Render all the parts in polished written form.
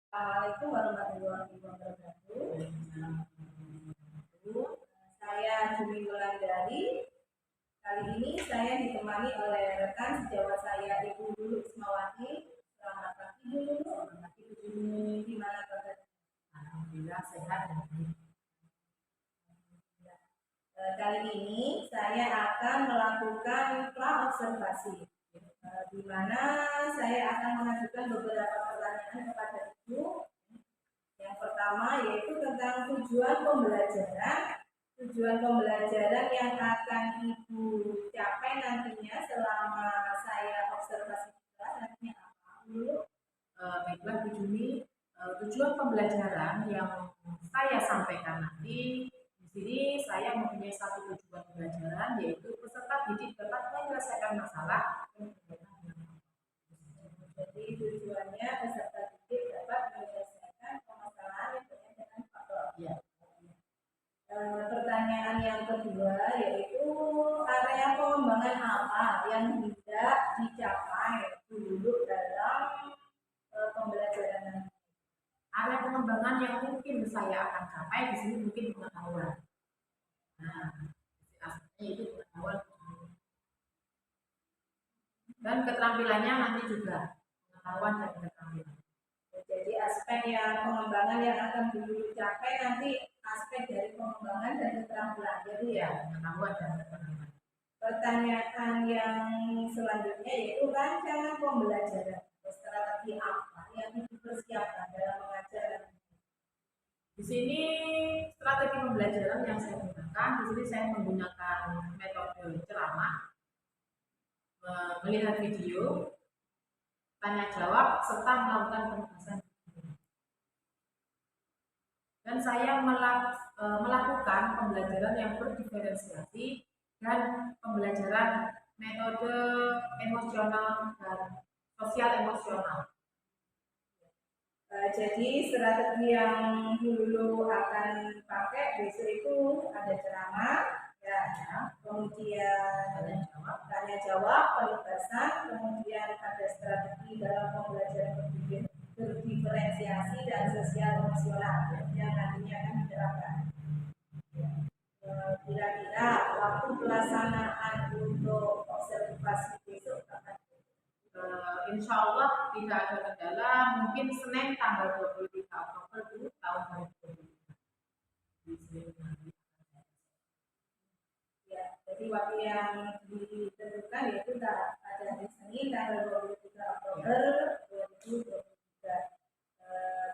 Assalamualaikum warahmatullahi wabarakatuh. Saya Jumi Wulandari. Kali ini saya ditemani oleh rekan sejawat saya, Ibu Lulu Ismawati. Selamat pagi, Bu Lulu. Ibu Jumi, gimana kabarnya? Alhamdulillah sehat. Kali ini saya akan melakukan pra-observasi, di mana saya akan mengajukan beberapa pertanyaan kepada Ibu. Yang pertama yaitu tentang tujuan pembelajaran yang akan Ibu capai nantinya selama saya observasi kelas nantinya apa dulu? Baiklah Bu Juni, tujuan pembelajaran yang saya sampaikan nanti di sini saya mempunyai satu tujuan pembelajaran, yaitu peserta didik dapat menyelesaikan masalah. Jadi tujuannya peserta didik dapat menyelesaikan permasalahan yang berkaitan dengan faktor. Ya. Pertanyaan yang kedua yaitu area pengembangan apa yang tidak dicapai dulu dalam pembelajaran nanti? Area pengembangan yang mungkin saya akan capai di sini mungkin pengetahuan. Nah, aspeknya itu pengetahuan dan keterampilannya nanti juga pengetahuan dan keterampilan. Jadi aspek yang pengembangan yang akan dicapai nanti aspek dari pengembangan dan keterampilan. Jadi ya pengetahuan dan keterampilan. Pertanyaan yang selanjutnya yaitu rancangan pembelajaran. Strategi apa yang dipersiapkan dalam mengajar? Di sini strategi pembelajaran yang saya gunakan, di sini saya menggunakan metode ceramah, melihat video, tanya jawab, serta melakukan penugasan. Dan saya melakukan pembelajaran yang berdiferensiasi dan pembelajaran metode emosional dan sosial emosional. Jadi strategi yang dulu akan pakai besok itu ada ceramah, ya, kemudian tanya jawab, penugasan, kemudian ada strategi dalam pembelajaran berdiferensiasi dan sosial emosional yang nantinya akan diterapkan. Kira-kira waktu pelaksanaan untuk observasi besok kapan? Insya Allah tidak ada kendala, mungkin Senin tanggal 23 Oktober tahun 2023. Ya, jadi waktu yang ditentukan yaitu ada hari Senin tanggal 23 Oktober 2023.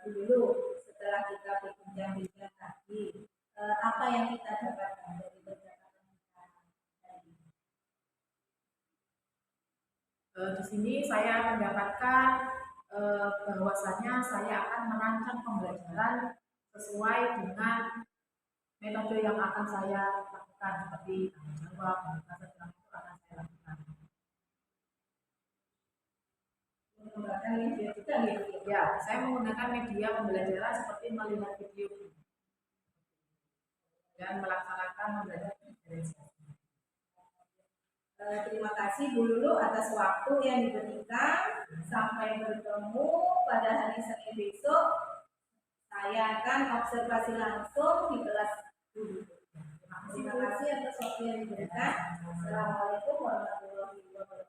Dulu setelah kita berbincang-bincang tadi, apa yang kita dapatkan dari percakapan kita tadi? Di sini saya mendapatkan bahwasanya saya akan merancang pembelajaran sesuai dengan metode yang akan saya lakukan, seperti tanya jawab, penugasan itu akan saya lakukan. Menggunakan media juga gitu. Ya, saya menggunakan media pembelajaran seperti melihat video dan melaksanakan pembelajaran diferensiasi. Terima kasih Bu Lulu atas waktu yang diberikan. Sampai bertemu pada hari Senin besok. Saya akan observasi langsung di kelas dulu. Terima kasih atas waktu yang diberikan. Assalamualaikum warahmatullahi wabarakatuh.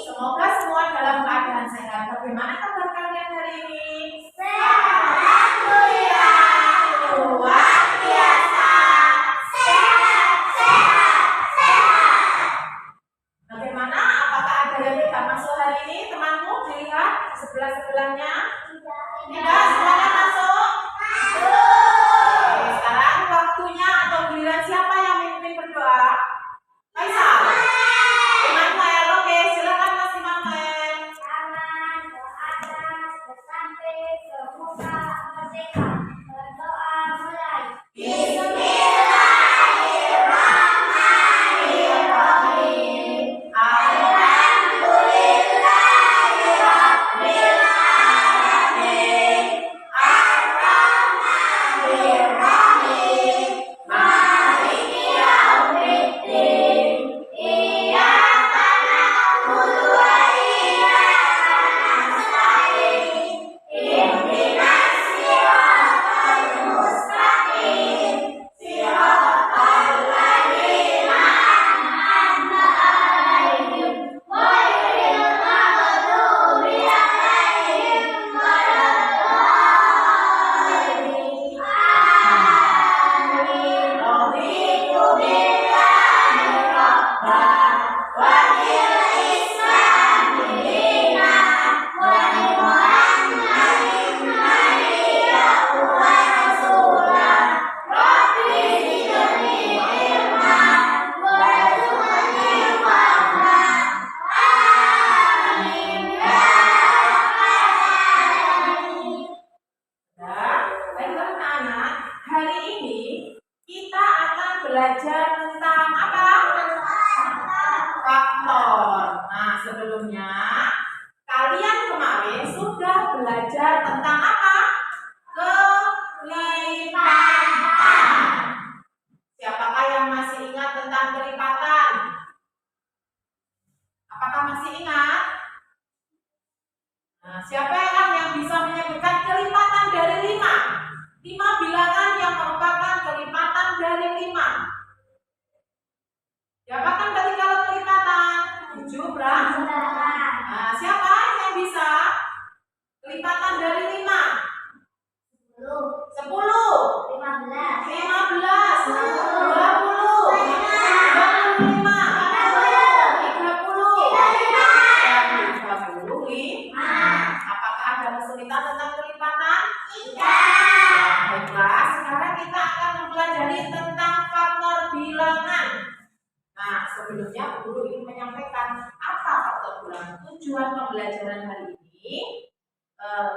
Semoga semua dalam keadaan sehat. Bagaimana kabar kalian hari ini? Luar biasa. Bagaimana? Apakah ada yang tidak masuk hari ini? Temanmu dilihat sebelah-sebelahnya? Tidak, semuanya masuk? Sekarang waktunya atau giliran siapa yang memimpin berdoa? Faisal. Immanuel, oke, silakan Mas Immanuel. belajar tentang apa? Faktor. Nah, sebelumnya kalian kemarin sudah belajar tentang apa? Kelipatan. Siapakah yang masih ingat tentang kelipatan? Apakah masih ingat? Nah, siapa yang bisa menyebutkan kelipatan dari 5? 5 bilangan yang merupakan kelipatan dari 5. Siapakah tadi kalau kelipatan? 7 berapa? Nah, siapa yang bisa? Kelipatan dari 5? 10, 15, 20, 25, 30. Apakah ada kesulitan tentang kelipatan? Baiklah, sekarang kita akan mempelajari tentang faktor bilangan. Nah, sebelumnya guru ingin menyampaikan apa faktor bilangan. Tujuan pembelajaran hari ini,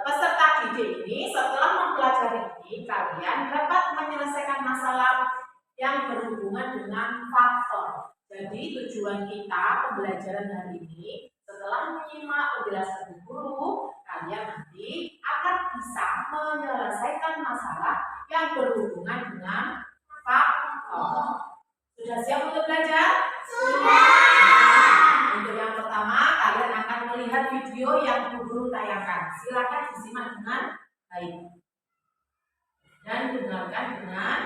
peserta didik ini setelah mempelajari ini, kalian dapat menyelesaikan masalah yang berhubungan dengan faktor. Jadi tujuan kita pembelajaran hari ini, setelah menyimak penjelasan guru, kalian nanti akan bisa menyelesaikan masalah yang berhubungan dengan faktor. Sudah siap untuk belajar? Sudah. Untuk yang pertama, kalian akan melihat video yang guru tayangkan. Silakan disimak dengan baik dan dengarkan dengan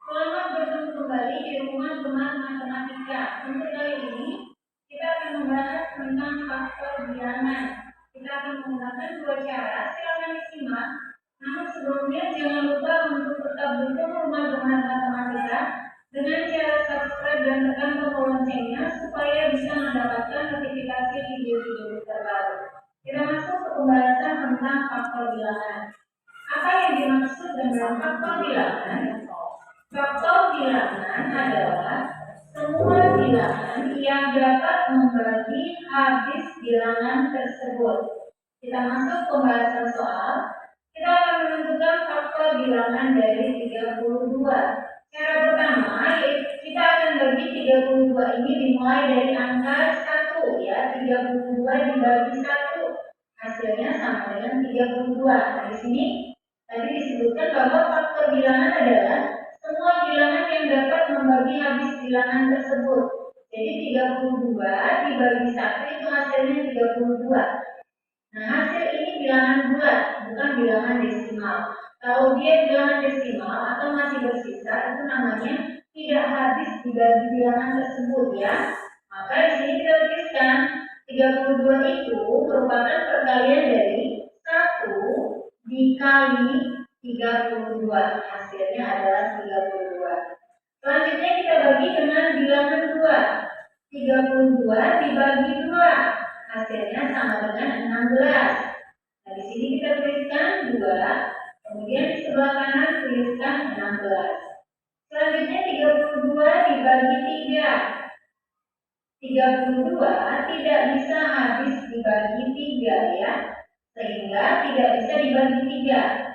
Selamat bertemu kembali di rumah teman matematika. Untuk kali ini kita akan membahas tentang faktor bilangan. Kita akan menggunakan 2 cara. Silakan disimak. Namun sebelumnya jangan lupa untuk tetap dukung rumah teman matematika dengan cara subscribe dan tekan tombol loncengnya supaya bisa mendapatkan notifikasi video-video terbaru. Kita masuk ke pembahasan tentang faktor bilangan. Apa yang dimaksud dengan faktor bilangan? Faktor bilangan adalah semua bilangan yang dapat membagi habis bilangan tersebut. Kita masuk pembahasan soal. Kita akan menentukan faktor bilangan dari 32. Cara pertama, kita akan bagi 32 ini dimulai dari angka 1 ya. 32 dibagi 1. Hasilnya sama dengan 32. Nah, di sini tadi disebutkan bahwa faktor bilangan adalah semua bilangan yang dapat membagi habis bilangan tersebut. Jadi 32 dibagi 1 itu hasilnya 32. Nah, hasil ini bilangan bulat, bukan bilangan desimal. Kalau dia bilangan desimal atau masih bersisa, itu namanya tidak habis dibagi bilangan tersebut ya. Maka di sini kita tuliskan 32 itu merupakan perkalian dari 1 dikali 32. Hasilnya adalah 32. Selanjutnya kita bagi dengan bilangan 2. 32 dibagi 2. Hasilnya sama dengan 16. Nah, di sini kita tuliskan 2. Kemudian di sebelah kanan tuliskan 16. Selanjutnya 32 dibagi 3. 32 tidak bisa habis dibagi 3 ya. Sehingga tidak bisa dibagi 3.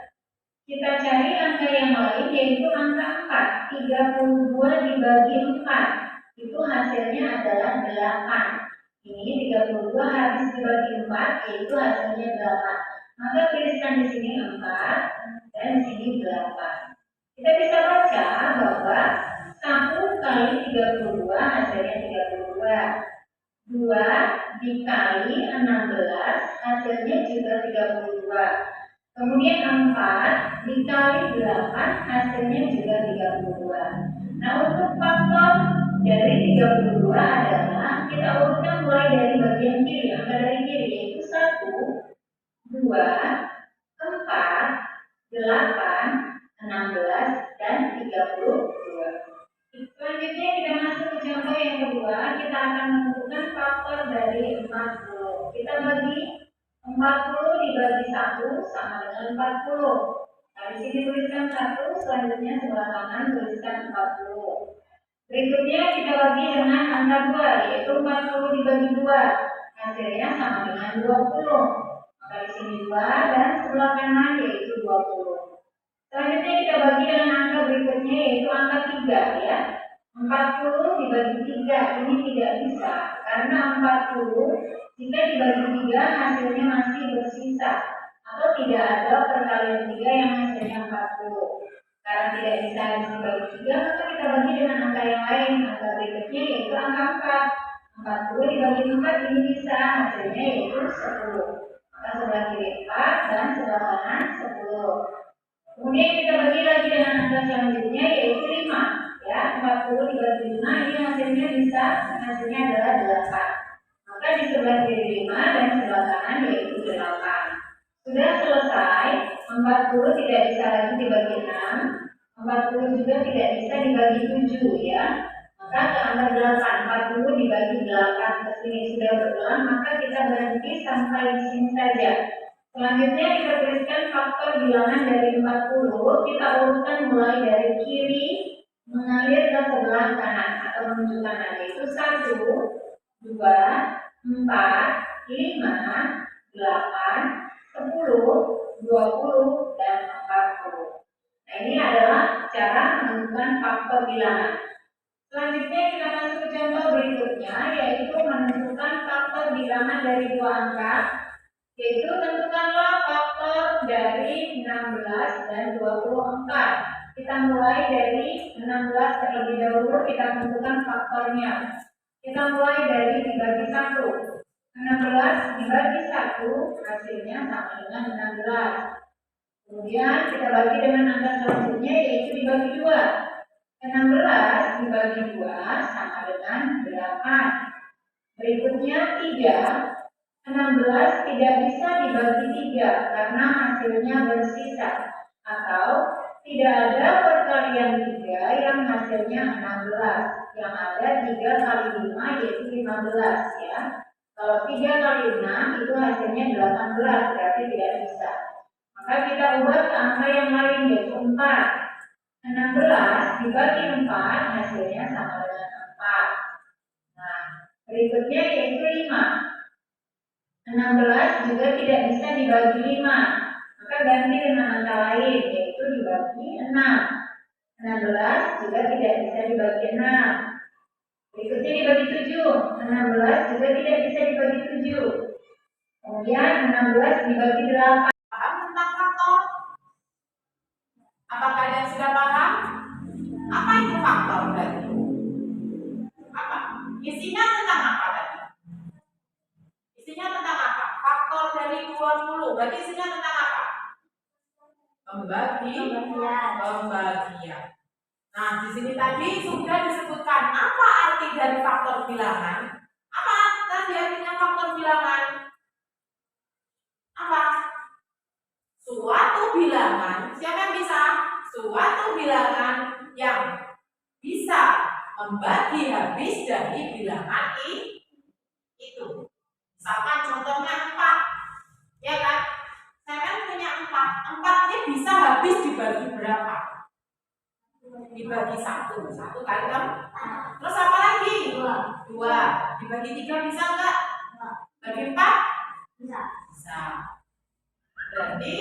Kita cari angka yang lain yaitu angka 4. 32 dibagi 4. Itu hasilnya adalah 8. Ini 32 habis dibagi 4 yaitu hasilnya 8. Maka tuliskan di sini 4 dan di sini 8. Kita bisa baca bahwa 1 kali 32 hasilnya 32. 2 dikali 16 hasilnya juga 32. Kemudian 4 dikali 8 hasilnya juga 32. Nah, untuk faktor dari 32 adalah kita urutkan mulai dari bagian kiri, angka dari kiri yaitu 1, 2, 4, 8, 16, dan 32. Selanjutnya kita masuk ke contoh yang kedua, kita akan menentukan faktor dari 40. Kita bagi 40 dibagi 1 sama dengan 40. Nah, di sini tuliskan 1, selanjutnya sebelah kanan tuliskan 40. Berikutnya kita bagi dengan angka 2, yaitu 40 dibagi 2. Hasilnya sama dengan 20. Maka di sini 2 dan sebelah kanan yaitu 20. Selanjutnya kita bagi dengan angka berikutnya yaitu angka 3 ya. 40 dibagi 3 ini tidak bisa karena 40 jika dibagi 3 hasilnya masih bersisa atau tidak ada perkalian 3 yang hasilnya 40. Karena tidak bisa dibagi 3 maka kita bagi dengan angka yang lain. Angka berikutnya yaitu angka 4. 40 dibagi 4 ini bisa hasilnya yaitu 10. Maka sebelah kiri 4 dan sebelah kanan 10. Kemudian kita bagi lagi dengan angka selanjutnya yaitu 5 ya. 40 dibagi 5 ini hasilnya adalah 8. Maka di sebelah kiri 5 dan sebelah kanan yaitu 8. Sudah selesai. 40 tidak bisa lagi dibagi 6. 40 juga tidak bisa dibagi 7 ya. Maka ke angka 8. 40 dibagi 8 ke sini sudah berulang, maka kita berhenti sampai di sini saja. Selanjutnya kita tuliskan faktor bilangan dari 40. Kita urutkan mulai dari kiri mengalir ke sebelah kanan atau menuju kanan, yaitu 1, 2, 4, 5, 8, 10, 20, dan 40. Nah, ini adalah cara menentukan faktor bilangan. Selanjutnya kita masuk ke contoh berikutnya, yaitu menentukan faktor bilangan dari dua angka. Yaitu tentukanlah faktor dari 16 dan 24. Kita mulai dari 16 terlebih dahulu, kita tentukan faktornya. Kita mulai dari dibagi 1. 16 dibagi 1 hasilnya sama dengan 16. Kemudian kita bagi dengan angka selanjutnya yaitu dibagi 2. 16 dibagi 2 sama dengan 8. Berikutnya 3. 16 tidak bisa dibagi 3 karena hasilnya bersisa atau tidak ada perkalian 3 yang hasilnya 16. Yang ada 3 kali 5 yaitu 15 ya. Kalau 3 kali 6 itu hasilnya 18, berarti tidak bisa. Maka kita ubah ke angka yang lain yaitu 4. 16 dibagi 4 hasilnya sama dengan 4. Nah, berikutnya yaitu 5. 16 juga tidak bisa dibagi 5. Maka ganti dengan angka lain yaitu dibagi 6. 16 juga tidak bisa dibagi 6. Berikutnya dibagi 7. 16 juga tidak bisa dibagi 7. Kemudian 16 dibagi 8. Paham tentang faktor? Apakah kalian sudah paham? Apa itu faktor tadi? Apa? Isinya tentang apa tadi? Isinya tentang apa? Faktor dari 20. Berarti isinya tentang apa? Pembagian. Nah, di sini tadi sudah disebutkan apa arti dari faktor bilangan. Apa tadi artinya faktor bilangan? Apa? Suatu bilangan, siapa yang bisa? Suatu bilangan yang bisa membagi habis dari bilangan itu. Misalkan contohnya 4, ya kan? Saya kan punya 4. 4 ini bisa habis dibagi berapa? Dibagi 1. 1 kali 4. Terus apa lagi? 2. Dibagi 3 bisa enggak? Bagi 4? Bisa. Berarti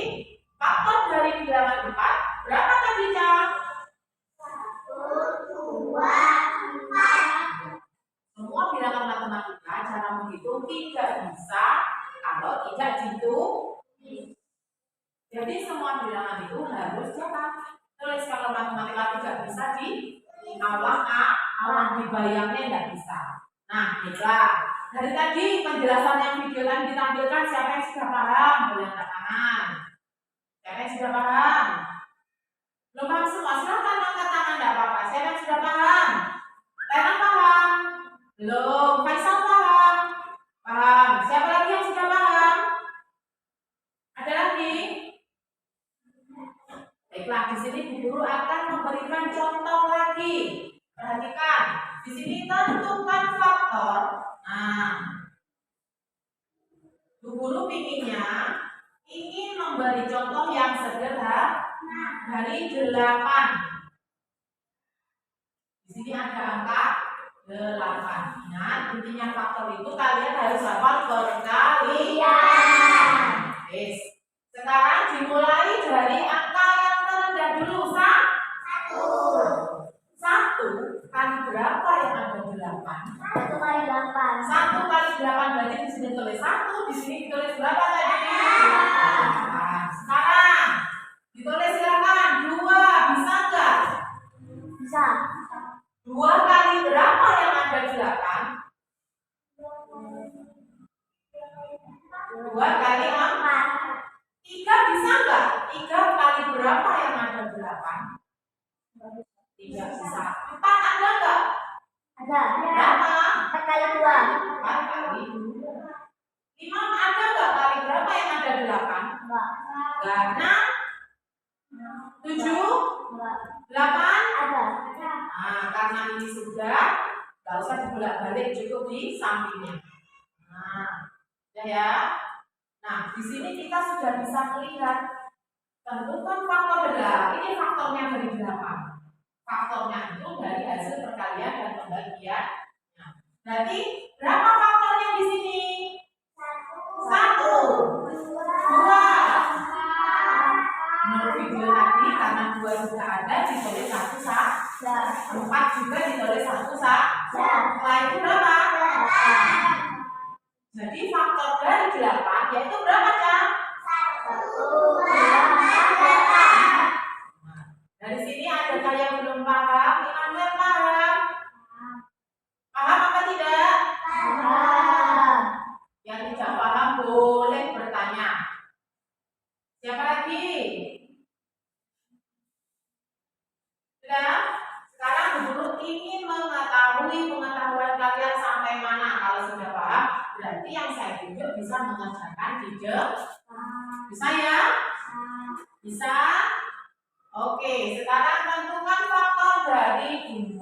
faktor dari bilangan 4 berapa tadi, Cak? 1, 2, 4. Semua bilangan matematika cara menghitung tidak bisa kalau tidak dihitung. Jadi semua bilangan itu harus cepat. Tulis kalau matematika tidak bisa di awal dibayangnya tidak bisa. Nah, baiklah. Dari tadi penjelasan yang video tadi ditampilkan, siapa yang sudah paham? Boleh angkat tangan. Siapa yang sudah paham? Belum paham semua? Silahkan angkat tangan, tidak apa-apa. Siapa yang sudah paham? Lena paham? Belum. Faisal paham? Paham. Siapa lagi yang sudah paham? Ada lagi? Baiklah, di sini Bu Guru akan memberikan contoh lagi. Perhatikan. ingin memberi contoh yang sederhana dari 8. Di sini ada angka 8. Ingat, intinya faktor itu kalian harus hafal perkalian. Yes. Sekarang dimulai dari angka yang terendah dulu. 1 kali berapa yang ada 8? 1 kali 8. 1 kali 8 berarti di sini tulis 1, di sini ditulis berapa tadi? 8. Sekarang ditulis silakan 2, bisa enggak? Bisa. 2 kali berapa yang ada 8? 2 kali 4. 3 bisa enggak? 3 kali berapa yang ada 8? 3 bisa. 4 ada enggak? Ada. Berapa? 4 kali 2. 4 kali 2. 5 ada enggak kali berapa yang ada 8? Enggak. Karena 7, Enggak. 8. Ada. Nah, karena ini sudah, nggak usah dibolak-balik, cukup di sampingnya. Nah, ya. Nah, di sini kita sudah bisa melihat tentukan faktor adalah ini faktornya dari 8. Faktornya itu dari hasil perkalian dan pembagian. Nah, berarti berapa faktornya di sini? 1, 2. Menurut video tadi karena 2 sudah ada ditulis 1 saja. 4 juga ditulis 1 saja. Setelah itu berapa? Jadi faktor dari 8 yaitu berapa, Cak? 1. Nah, dari sini ada yang belum paham, Immanuel paham? Paham apa tidak? Yang tidak paham boleh bertanya. Siapa lagi? Sudah? Sekarang guru ingin mengetahui pengetahuan kalian sampai mana. Kalau sudah paham, berarti yang saya tunjuk bisa mengerjakan di bisa ya? Bisa? Oke, sekarang tentukan faktor dari 12.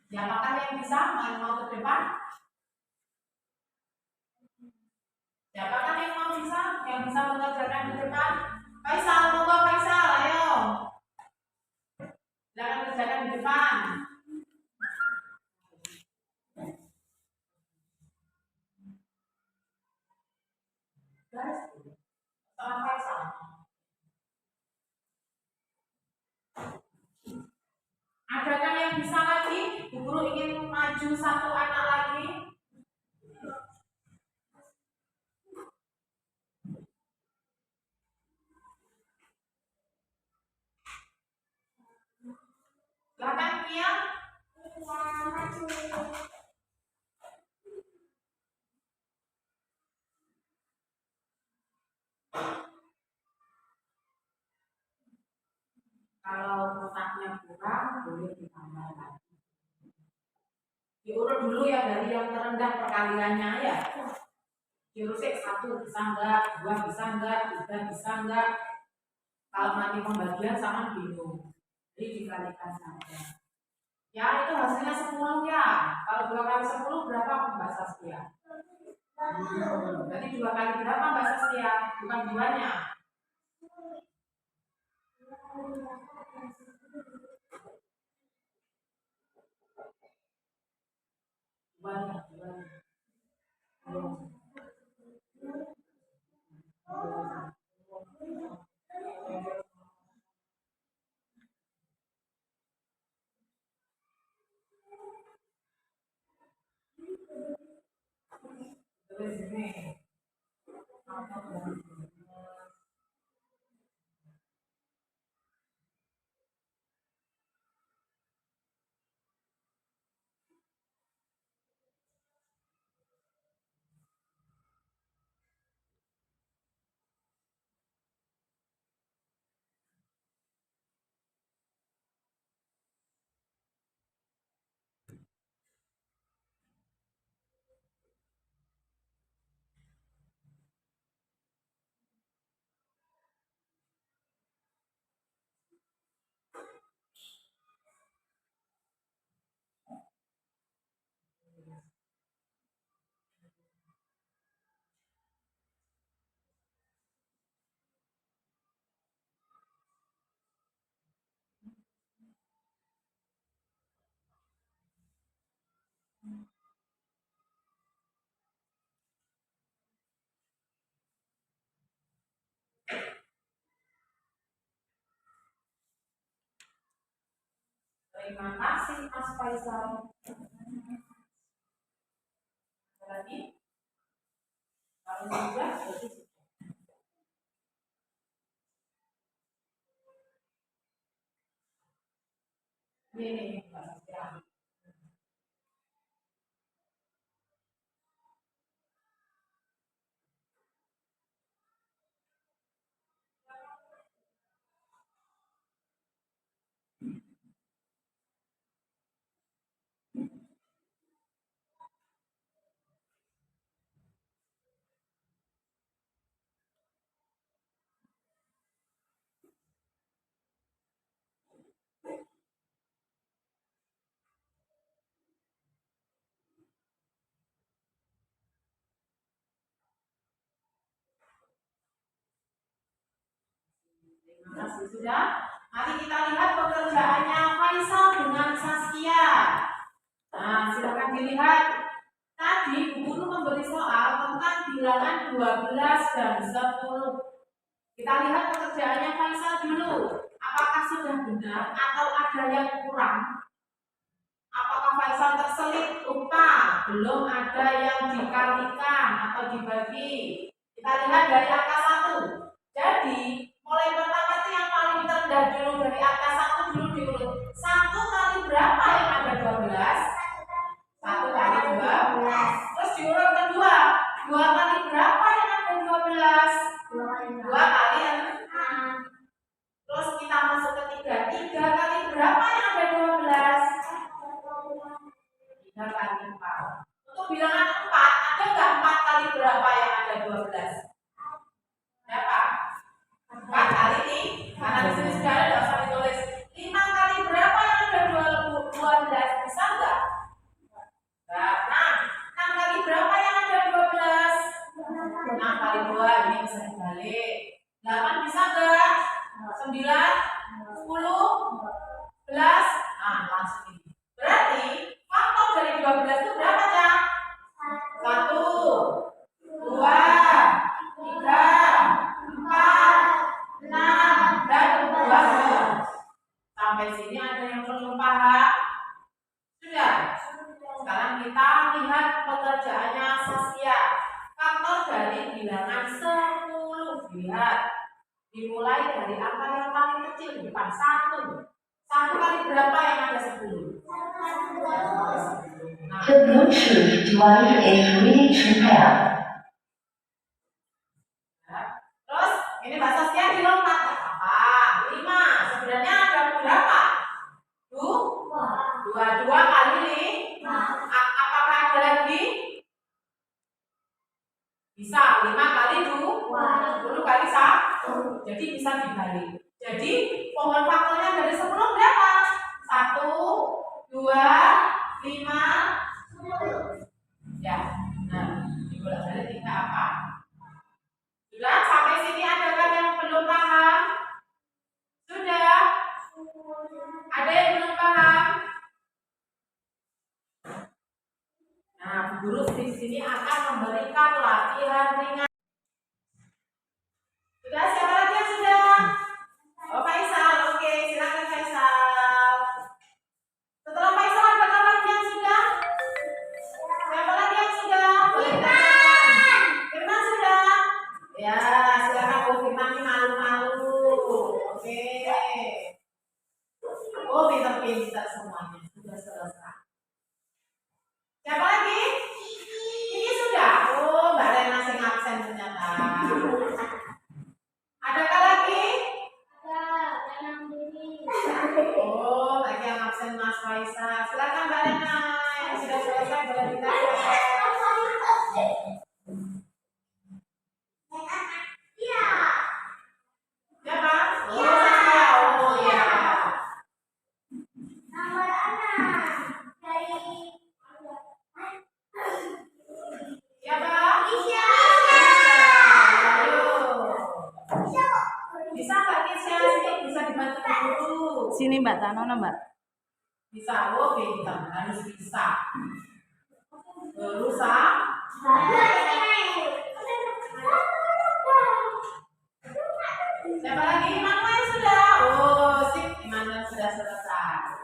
Siapakah yang bisa mau ke depan? Siapakah yang bisa mengerjakan di depan? Faisal, monggo Faisal, ayo. Silakan kerjakan di depan. Guys, sama Faisal. Adakah yang bisa lagi? Bu Guru ingin maju 1 anak lagi. Silakan Kia. Kalau kotaknya kurang, boleh ditambah lagi. Diurut dulu ya dari yang terendah perkaliannya ya. Diurut 1 bisa enggak, 2 bisa enggak, 3 bisa enggak. Kalau nanti pembagian sama bingung. Jadi dikalikan saja. Ya itu hasilnya 10 ya. Kalau 2 kali 10 berapa Mbak Saskia? Berarti 2 kali berapa Mbak Saskia? Bukan 2-nya. Banyak. Terus ini. Terima kasih Mas Faisal. Lagi? Kalau sudah, berarti sudah. Ini Mas Faisal. Terima kasih sudah. Mari kita lihat pekerjaannya Faisal dengan Saskia. Nah, silakan dilihat. Tadi Bu Guru memberi soal tentang bilangan 12 dan 10. Kita lihat pekerjaannya Faisal dulu. Apakah sudah benar atau ada yang kurang? Apakah Faisal terselip lupa? Belum ada yang dikalikan atau dibagi. Kita lihat dari angka 1. Jadi, mulai pertama itu yang paling terendah dulu dari angka 1 dulu diurut. 1 kali berapa yang ada 12? 1 kali 12. Terus diurut kedua. 2 kali berapa yang ada 12? 2 kali 6. Terus kita masuk ke 3. 3 kali berapa yang ada 12? 3 kali 4. Untuk bilangan 4, ada nggak 4 kali berapa yang ada 12? Berapa? 4 kali nih, karena di sini sudah ada, nggak usah ditulis. 5 kali berapa yang ada 12? Bisa nggak? Nah, 6 kali berapa yang ada 12? 6 kali 2, ini bisa dibalik. 8 bisa nggak? 9, 10, 11, nah langsung ini. Berarti faktor dari 12 itu berapa ya? 1, 2, 3, 4, 6, dan 12. Sampai sini ada yang perlu paham? Sudah? Sekarang kita lihat pekerjaannya Saskia. Faktor dari bilangan 10. Lihat. Dimulai dari angka yang paling kecil di depan 1. 1 kali berapa yang ada 10? Nah, The Bluetooth device is ready to pair. terus ini Mbak Saskia dilompat apa? 5. Sebenarnya ada berapa? 2 kali 5. Apakah ada lagi? Bisa 5 kali 10 kali 1. Jadi bisa dibalik. Jadi pohon faktornya dari 10 berapa? 1, 2, 5, 10. Ya. Nah, dibolak-balik 3 apa? Sudah sampai sini adakah yang belum paham? Sudah? Ada yang belum paham? Nah, Bu Guru di sini akan memberikan latihan ringan. Sudah, siapa lagi yang sudah? Oh, Faisal. Oke, silakan Faisal. Setelah Faisal adakah lagi yang sudah? Siapa lagi yang sudah? Firman sudah? Ya, silakan. Oh, Firman ini malu-malu. Oke. Oh, pintar-pintar semuanya. Sudah selesai. Siapa lagi? Ini sudah. Oh, Mbak Rena sing absen ternyata. Adakah lagi? Oh, lagi yang absen Mas Faisal. Silakan Mbak Rena. Yang sudah selesai boleh ditanya. Siapa? Oh, saya. Oh, ya. Siapa? Bisa Mbak Kisya, sini bisa dibantu dulu. Sini Mbak Tanona Mbak. Bisa, oke kita harus bisa. Berusaha. Siapa lagi? Immanuel sudah. Oh, sip, Immanuel sudah selesai.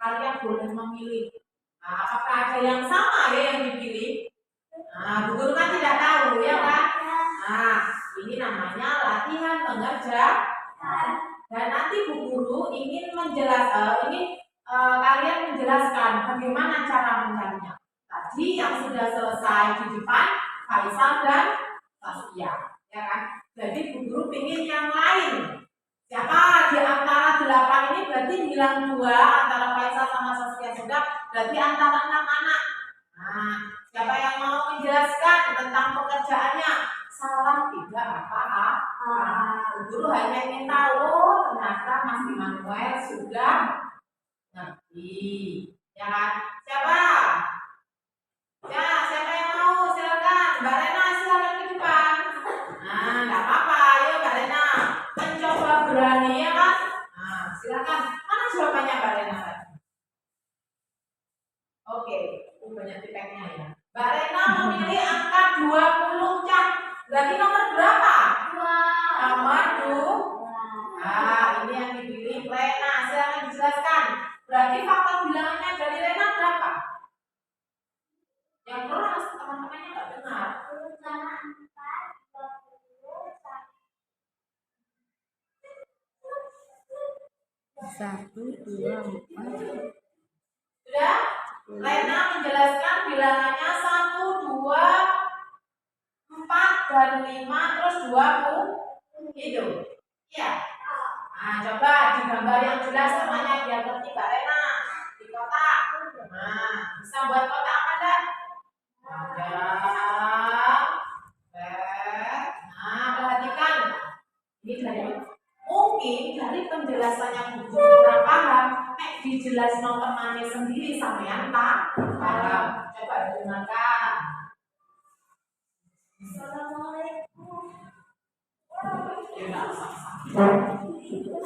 kalian boleh memilih. Nah, apakah ada yang sama ya yang dipilih? Nah, Bu Guru kan tidak tahu ya kan? Nah, ini namanya latihan mengerjakan. Dan nanti Bu Guru ingin kalian menjelaskan bagaimana cara mencarinya. Tadi yang sudah selesai di depan Faisal dan Saskia, ya kan? Jadi Bu Guru ingin yang lain. Siapa di antara 8 ini berarti bilang 2 antara Faisal sama Saskia sudah, berarti antara 6 anak. Nah, siapa yang mau menjelaskan tentang pekerjaannya? Salah tidak apa-apa. Bu Guru hanya ingin tahu ternyata Mas Immanuel sudah ngerti. Ya kan? Siapa? Ya, siapa yang mau? Silakan. Mbak Rena silakan ke depan. Nah, nggak apa-apa. Ayo Mbak Rena. Mencoba berani ya kan? Nah, silakan. Mana jawabannya Mbak Rena? Oke, banyak tipenya ya. Mbak Rena memilih angka 20 Cak. Berarti nomor berapa? 2. Nomor 2. Nah, ini yang dipilih Rena. Silakan dijelaskan. Berarti faktor bilangannya dari Rena berapa? Yang keras teman-temannya nggak dengar. 1, 2, 4. Sudah? Rena menjelaskan bilangannya 1, 2, 4, dan 5, terus 20. Itu. Iya. Nah, coba digambar yang jelas namanya biar ngerti Mbak Rena. Di kotak. Nah, bisa buat kotak apa enggak? Ada. Nah, perhatikan. Ini dari mungkin dari penjelasan yang kurang paham, dijelas teman sendiri sampean paham. Coba dengarkan. Assalamualaikum.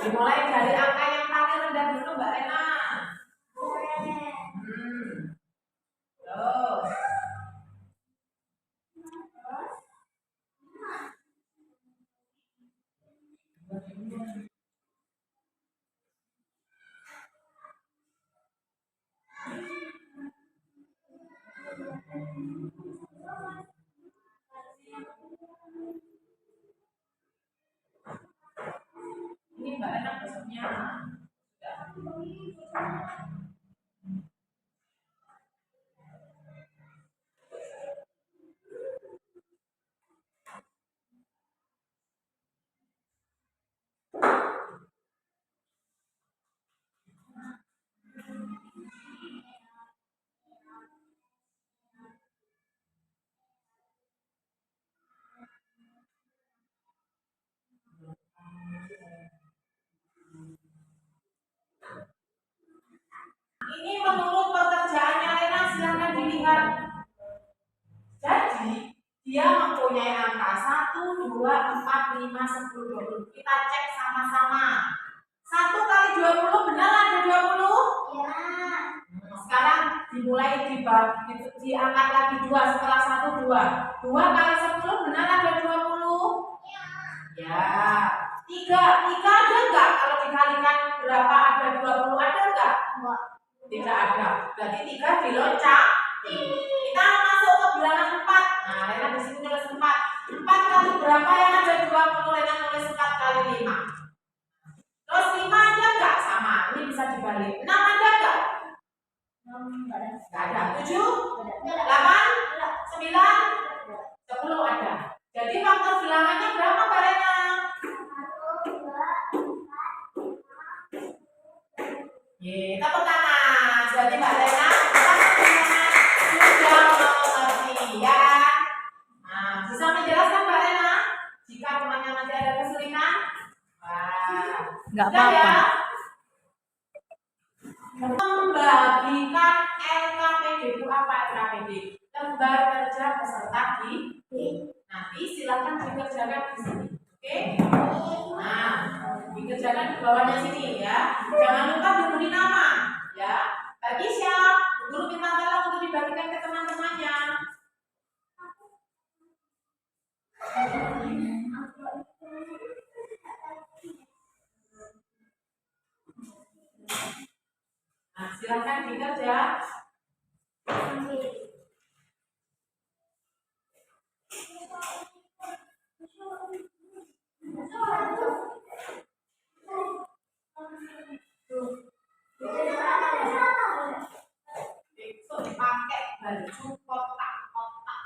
Dimulai dari angka yang paling rendah dulu Mbak Rena. Terus. Ini Mbak Rena besoknya. Ini menurut pekerjaannya Rena, silahkan dilihat. Jadi dia mempunyai angka 1, 2, 4, 5, 10, 20. Kita cek sama-sama. 1 kali 20 benar ada 20? Ya. Sekarang dimulai diangkat lagi 2 setelah 1, 2. 2 kali 10 benar ada 20? Ya. 3 ada enggak? Kalau dikalikan berapa ada 20 ada enggak? Tidak ada. Berarti 3 diloncat. Kita masuk ke bilangan 4. Nah, Rena di sini nulis 4. 4 kali berapa yang ada 20? Rena nulis 4 kali 5. Terus 5 ada enggak? Sama. Ini bisa dibalik. 6 ada enggak? Enggak ada. 7? 8? 9? 10 ada. Jadi faktor bilangannya berapa Mbak Rena? 1, 2, 4, 5. Tepuk tangan. Jadi Mbak Rena sudah mengerti ya. Nah, bisa menjelaskan Mbak Rena? Jika temannya nanti ada kesulitan, Nggak apa-apa. Ya? Membagikan LKPD itu apa LKPD? Lembar kerja peserta didik. Nanti silakan dikerjakan di sini. Oke? Nah, dikerjakan di bawahnya sini ya. Jangan lupa diberi nama ya. Bagi siap, guru minta tolong untuk dibagikan ke teman-temannya. Nah, Silahkan dikerja. Besok pakai baju kotak-kotak.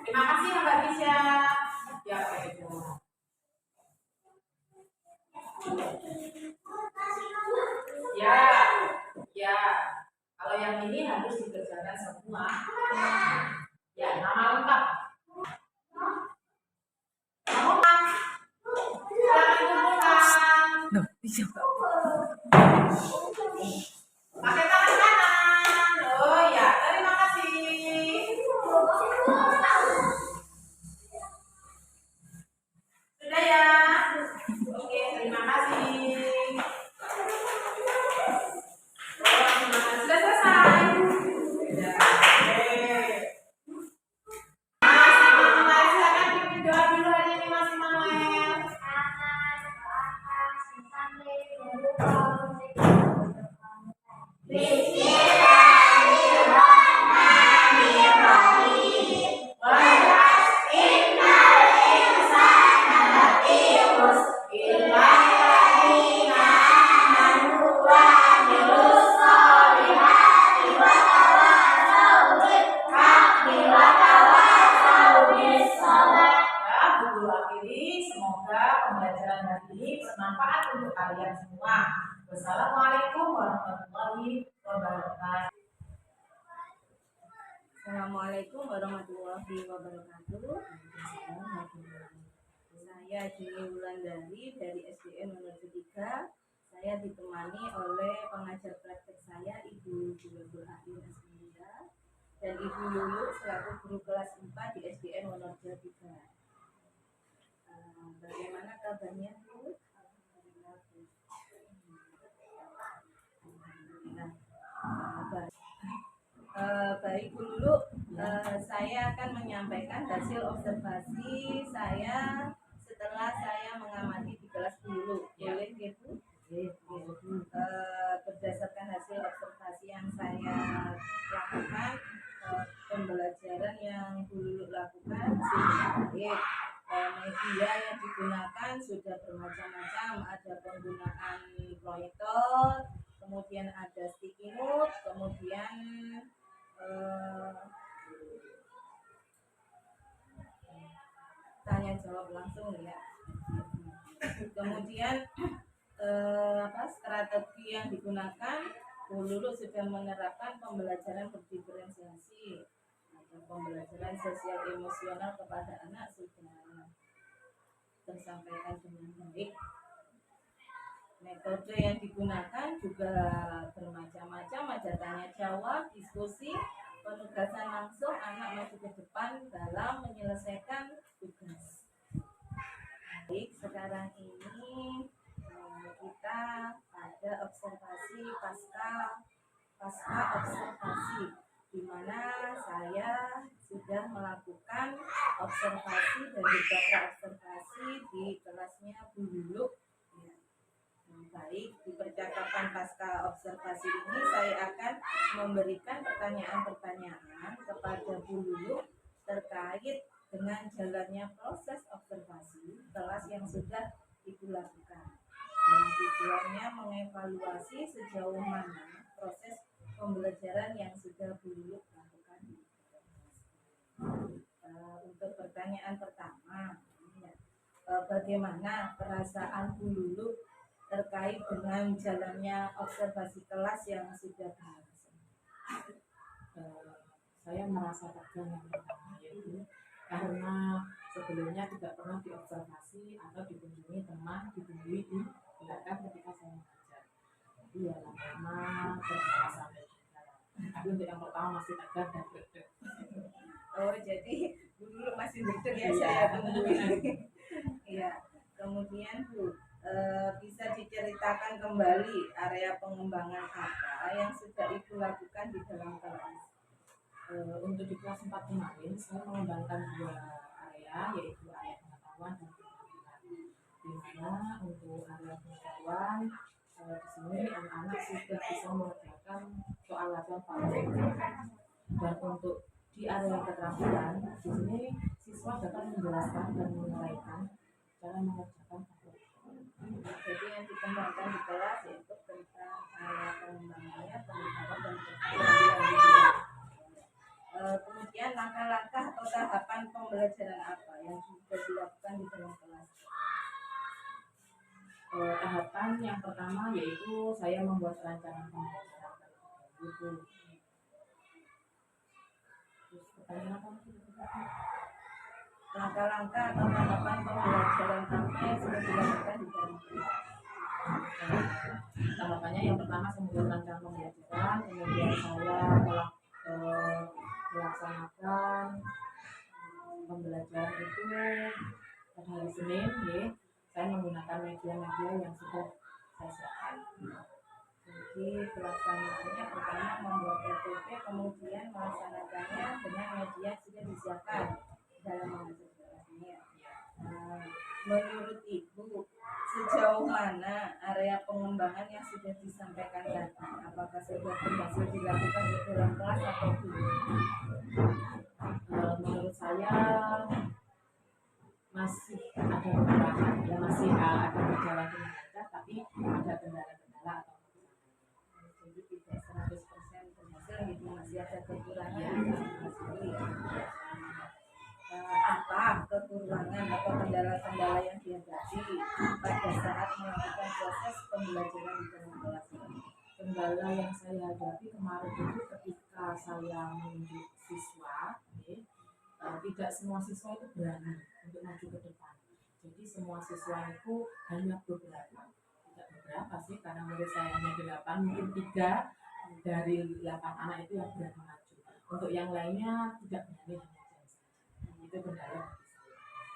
Terima kasih Mbak Tisha. Ya, baik. Ya, ya. Kalau yang ini harus dikerjakan semua. Ya, nama lengkap. Bukan. Yang itu bukan. Pakai tangan kanan. Oh ya, terima kasih. Sudah ya. Oke, terima kasih. Sudah selesai. Ya. Semoga pembelajaran hari ini bermanfaat untuk kalian semua. Wassalamualaikum warahmatullahi wabarakatuh. Assalamualaikum warahmatullahi wabarakatuh. Saya Juni Wulandari dari SDN nomor 3. Saya ditemani oleh pengajar praktek saya Ibu Juletul Akhir Asminda dan Ibu Lulu selaku guru kelas 4 di SDN nomor 3. Bagaimana kabarnya Bu? Baik Bu Lulu, saya akan menyampaikan hasil observasi saya setelah saya mengamati di kelas dulu. Boleh Bu? Berdasarkan hasil observasi yang saya lakukan, pembelajaran yang Bu Lulu lakukan sudah baik. Media yang digunakan sudah bermacam-macam, ada penggunaan proyektor, kemudian ada sticky note, kemudian tanya jawab langsung ya. Kemudian strategi yang digunakan, Bu Lulu sudah menerapkan pembelajaran berdiferensiasi, atau pembelajaran sosial emosional kepada anak sudah tersampaikan dengan baik. Metode yang digunakan juga bermacam-macam, ada tanya jawab, diskusi, penugasan langsung anak maju ke depan dalam menyelesaikan tugas. Baik, sekarang ini kita ada observasi pasca observasi, di mana saya sudah melakukan observasi dan beberapa observasi di kelasnya Bu Lulu. Baik, di percakapan pasca observasi ini saya akan memberikan pertanyaan-pertanyaan kepada Bu Lulu terkait dengan jalannya proses observasi kelas yang sudah Ibu lakukan. Dan tujuannya mengevaluasi sejauh mana proses pembelajaran yang sudah Bu Lulu lakukan. Untuk pertanyaan pertama, bagaimana perasaan Bu Lulu terkait dengan jalannya observasi kelas yang sudah berlangsung? Saya merasa tegang yang pertama, yaitu karena sebelumnya tidak pernah diobservasi atau dikunjungi teman, dikunjungi di belakang ketika saya mengajar. Jadi ya lama-lama berasa tegang. Tapi untuk yang pertama masih tegang dan deg-deg. Oh, jadi dulu masih deg-deg ya, saya tungguin. Iya. Kemudian Bu, bisa diceritakan kembali area pengembangan apa yang sudah Ibu lakukan di dalam kelas? Untuk di kelas 4 kemarin kemarin saya mengembangkan dua area, yaitu area pengetahuan dan keterampilan. Di mana untuk area pengetahuan di sini anak-anak sudah bisa mengerjakan soal latihan PowerPoint. Dan untuk di area keterampilan, di sini siswa dapat menjelaskan dan menguraikan cara mengerjakan PowerPoint. Jadi yang dikembangkan di kelas yaitu tentang area pengembangannya, pengetahuan dan keterampilan. Kemudian langkah-langkah atau tahapan pembelajaran apa yang sudah dilakukan di dalam kelas? Tahapan yang pertama yaitu saya membuat rancangan pembelajaran buku. Terus pertanyaan apa? Langkah-langkah atau tahapan pembelajaran apa yang sudah dilakukan di dalam kelas? Tahapannya yang pertama saya membuat rancangan pembelajaran, kemudian saya melaksanakan pembelajaran itu pada hari Senin, saya menggunakan media-media yang sudah saya siapkan. Jadi pelaksanaannya pertama membuat RPP, kemudian melaksanakannya dengan media yang sudah disiapkan dalam mengajar kelas ini. Menurut Ibu, sejauh mana area pengembangan yang sudah disampaikan tadi? Apakah sudah berhasil dilakukan di dalam kelas atau belum? Menurut saya masih ada beberapa, ya masih ada berjalan dengan lancar, tapi ada kendala-kendala atau Jadi tidak 100% berhasil, gitu, masih ada kekurangan. ya. Apa kekurangan atau kendala-kendala yang dihadapi pada saat melakukan proses pembelajaran di dalam kelas ini? Kendala yang saya hadapi kemarin itu ketika saya menunjuk siswa, tidak semua siswa itu berani untuk maju ke depan. Jadi semua siswa itu hanya beberapa, tidak beberapa sih, karena murid saya hanya 8, mungkin 3 dari 8 anak itu yang berani maju. Untuk yang lainnya tidak berani, hanya diam saja. Itu kendala.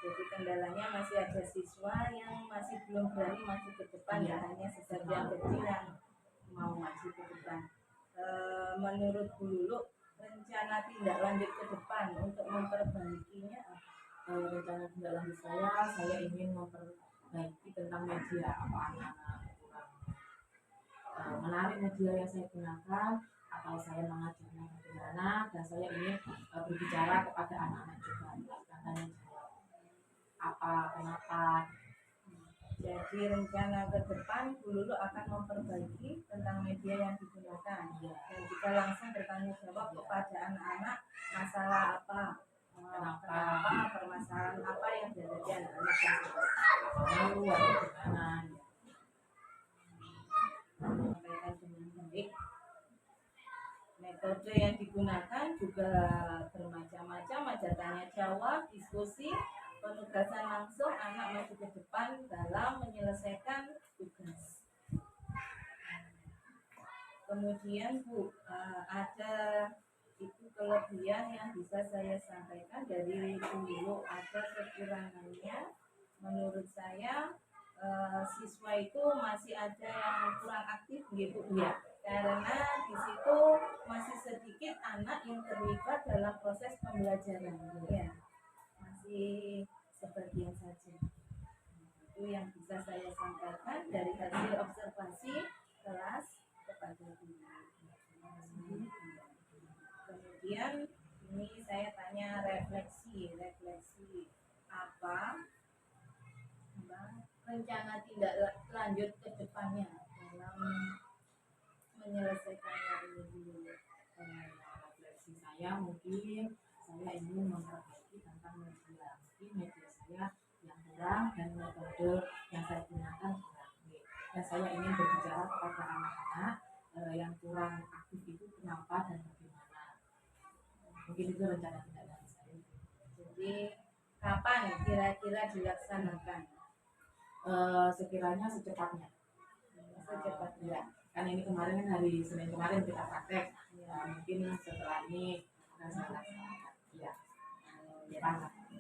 Jadi kendalanya masih ada siswa yang masih belum berani maju ke depan, ya hanya sebagian kecil yang mau maju ke depan. Menurut Bu Lulu, rencana tindak lanjut ke depan untuk memperbaikinya apa? Rencana tindak lanjut saya ingin memperbaiki tentang media, apa anak-anak kurang menarik media yang saya gunakan, atau saya mengajarnya bagaimana, dan saya ingin berbicara kepada anak-anak juga, tanya jawab apa, kenapa. Jadi rencana ke depan Bu Lulu akan memperbaiki tentang media yang digunakan, dan juga langsung bertanya jawab kepada anak-anak masalah apa, kenapa, permasalahan apa yang dihadapi anak-anak tersebut. Lalu atau gimana? Sampaikan dengan baik. Metode yang digunakan juga bermacam-macam, ada tanya jawab, diskusi, penugasan langsung anak maju ke depan dalam menyelesaikan tugas. Kemudian Bu, ada itu kelebihan yang bisa saya sampaikan dari dulu, ada kekurangannya. Menurut saya siswa itu masih ada yang kurang aktif gitu ya, karena di situ masih sedikit anak yang terlibat dalam proses pembelajaran, ya masih sebagian saja. Itu yang bisa saya sampaikan dari hasil observasi kelas kepada guru. Kemudian ini saya tanya refleksi apa rencana tindak lanjut ke depannya dalam menyelesaikannya ini dulu. Refleksi saya mungkin saya ingin memperbaiki tentang media. Mungkin media saya yang kurang dan metode yang saya gunakan kurang. Dan saya ingin berbicara kepada anak-anak yang kurang aktif itu kenapa dan bagaimana. Mungkin itu rencana tindak lanjut saya. Jadi kapan kira-kira dilaksanakan? Sekiranya secepatnya. Secepatnya. Kan ini kemarin kan hari Senin kemarin kita praktek. Mungkin setelah ini akan saya laksanakan. Iya.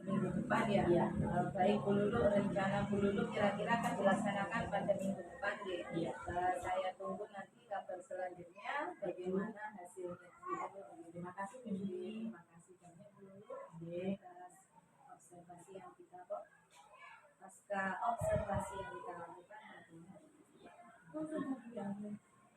Minggu depan ya. Iya. Baik Bu Lulu, rencana Bu Lulu kira-kira akan dilaksanakan pada minggu depan ya. Iya. Saya tunggu nanti kabar selanjutnya bagaimana